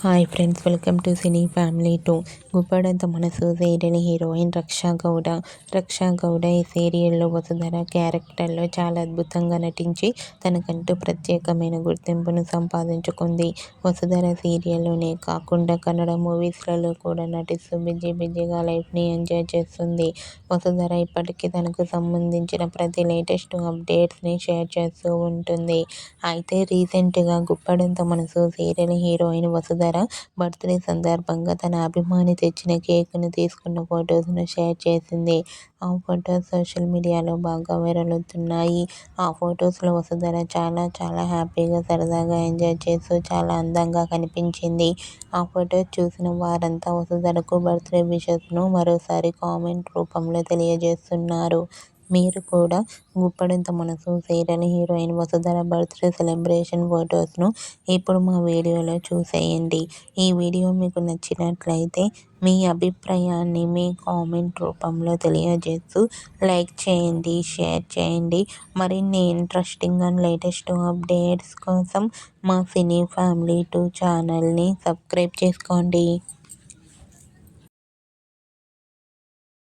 Hi friends, welcome to cine family 2. Guppedantha మనసు serial heroine రక్షా గౌడ. రక్షా గౌడ ఈ సీరియల్లో వసుధర క్యారెక్టర్లో చాలా అద్భుతంగా నటించి తనకంటూ ప్రత్యేకమైన గుర్తింపును సంపాదించుకుంది. వసుధర సీరియల్లోనే కాకుండా కన్నడ మూవీస్లలో కూడా నటిస్తూ బిజీగా లైఫ్ని ఎంజాయ్ చేస్తుంది. వసుధర ఇప్పటికీ తనకు సంబంధించిన ప్రతి లేటెస్ట్ అప్డేట్స్ని షేర్ చేస్తూ ఉంటుంది. అయితే రీసెంట్గా గుప్పడంత మనసు సీరియల్ హీరోయిన్ వసుధర బర్త్డే సందర్భంగా తన అభిమాని తెచ్చిన కేక్ను తీసుకున్న ఫొటోస్ను షేర్ చేసింది. ఆ ఫొటోస్ సోషల్ మీడియాలో బాగా వైరల్ అవుతున్నాయి. ఆ ఫొటోస్లో వసుధర చాలా హ్యాపీగా సరదాగా ఎంజాయ్ చేస్తూ చాలా అందంగా కనిపించింది. ఆ ఫొటోస్ చూసిన వారంతా వసుధరకు బర్త్డే విషెస్ను మరోసారి కామెంట్ రూపంలో తెలియజేస్తున్నారు. మీరు కూడా గుప్పడంత మనసు serial heroine Vasudhara birthday celebration ఫొటోస్ను ఇప్పుడు మా వీడియోలో చూసేయండి. ఈ వీడియో మీకు నచ్చినట్లయితే మీ అభిప్రాయాన్ని మీ కామెంట్ రూపంలో తెలియజేస్తూ లైక్ చేయండి, షేర్ చేయండి. మరిన్ని ఇంట్రెస్టింగ్ అండ్ లేటెస్ట్ అప్డేట్స్ కోసం మా సినీ ఫ్యామిలీ 2 ఛానల్ని సబ్స్క్రైబ్ చేసుకోండి.